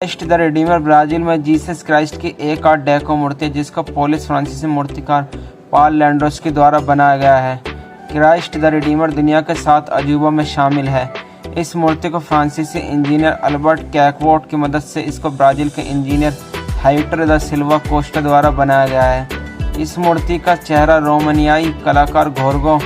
Christ the Redeemer Brazil में Jesus Christ की एक आर्ट डेको मूर्ति है जिसको पोलिश फ्रांसीसी मूर्तिकार पॉल लैंड्रोस्की द्वारा बनाया गया है। क्राइस्ट द रिडीमर दुनिया के 7 अजूबों में शामिल है। इस मूर्ति को फ्रांसीसी इंजीनियर अल्बर्ट कैकवॉट की मदद से इसको ब्राज़ील के इंजीनियर हेक्टर दा सिल्वा कोस्टा द्वारा बनाया गया है। इस मूर्ति का चेहरा रोमानियाई कलाकार गोर्गो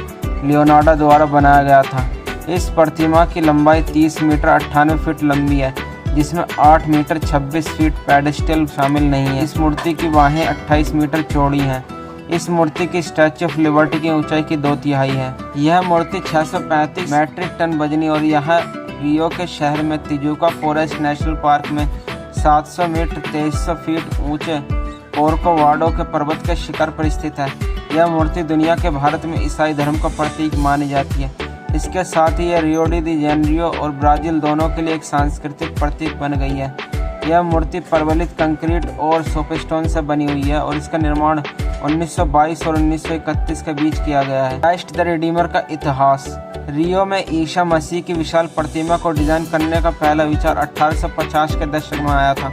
लियोनार्डो द्वारा बनाया गया था। इस प्रतिमा की लंबाई 30 मीटर 98 फीट लंबी है, जिसमें 8 मीटर 26 फीट पेडेस्टल शामिल नहीं है। इस मूर्ति की बाहें 28 मीटर चौड़ी हैं। इस मूर्ति की स्टैच्यू ऑफ लिबर्टी की ऊंचाई की 2/3 है। यह मूर्ति 635 मैट्रिक टन वजनी और यह रियो के शहर में तिजुका फॉरेस्ट नेशनल पार्क में 700 मीटर 2300 फीट ऊंचे कोर्कोवाडो के पर्वत के शिखर पर स्थित है। यह मूर्ति दुनिया के भारत में ईसाई धर्म का प्रतीक मानी जाती है। इसके साथ ही यह रियो डी जेनेरियो और ब्राज़ील दोनों के लिए एक सांस्कृतिक प्रतीक बन गई है। यह मूर्ति प्रबलित कंक्रीट और सोपस्टोन से बनी हुई है और इसका निर्माण 1922 और 1931 के बीच किया गया है। क्राइस्ट द रिडीमर का इतिहास। रियो में ईसा मसीह की विशाल प्रतिमा को डिजाइन करने का पहला विचार 1850 के दशक में आया था,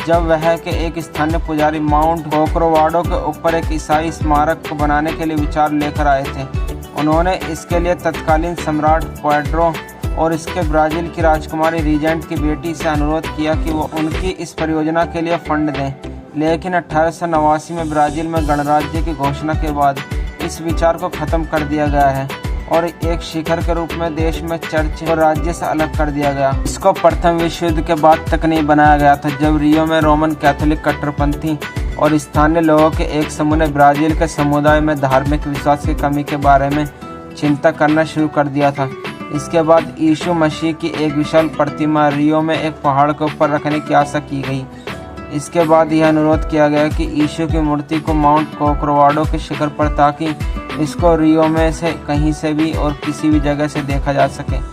जब वह के एक स्थानीय पुजारी माउंट कोर्कोवाडो के ऊपर एक ईसाई स्मारक को बनाने के लिए विचार लेकर आए थे। उन्होंने इसके लिए तत्कालीन सम्राट पेड्रो और इसके ब्राज़ील की राजकुमारी रीजेंट की बेटी से अनुरोध किया कि वो उनकी इस परियोजना के लिए फंड दें, लेकिन 1889 में ब्राज़ील में गणराज्य की घोषणा के बाद इस विचार को ख़त्म कर दिया गया है और एक शिखर के रूप में देश में चर्च और राज्य से अलग कर दिया गया। इसको प्रथम विश्व युद्ध के बाद तक नहीं बनाया गया था, जब रियो में रोमन कैथोलिक कट्टरपंथी और स्थानीय लोगों के एक समूह ने ब्राज़ील के समुदाय में धार्मिक विश्वास की कमी के बारे में चिंता करना शुरू कर दिया था। इसके बाद यीशु मसीह की एक विशाल प्रतिमा रियो में एक पहाड़ के ऊपर रखने की आशा की गई। इसके बाद यह अनुरोध किया गया कि यीशु की मूर्ति को माउंट कोर्कोवाडो के शिखर पर, ताकि इसको रियो में से कहीं से भी और किसी भी जगह से देखा जा सके।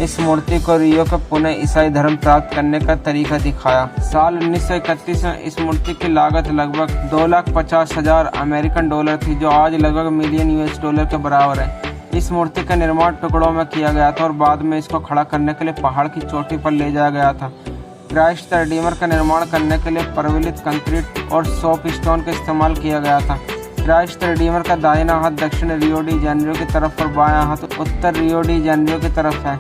इस मूर्ति को रियो को पुनः ईसाई धर्म प्राप्त करने का तरीका दिखाया। साल 1931 में इस मूर्ति की लागत लगभग $2,50,000 अमेरिकन डॉलर थी, जो आज लगभग मिलियन US डॉलर के बराबर है। इस मूर्ति का निर्माण टुकड़ों में किया गया था और बाद में इसको खड़ा करने के लिए पहाड़ की चोटी पर ले जाया गया था। क्राइस्ट द रिडीमर का निर्माण करने के लिए प्रबलित कंक्रीट और सोपस्टोन का इस्तेमाल किया गया था। क्राइस्ट द रिडीमर का दाहिना हाथ दक्षिण रियो डी जेनेरियो की तरफ और बायां हाथ उत्तर रियो डी जेनेरियो की तरफ है।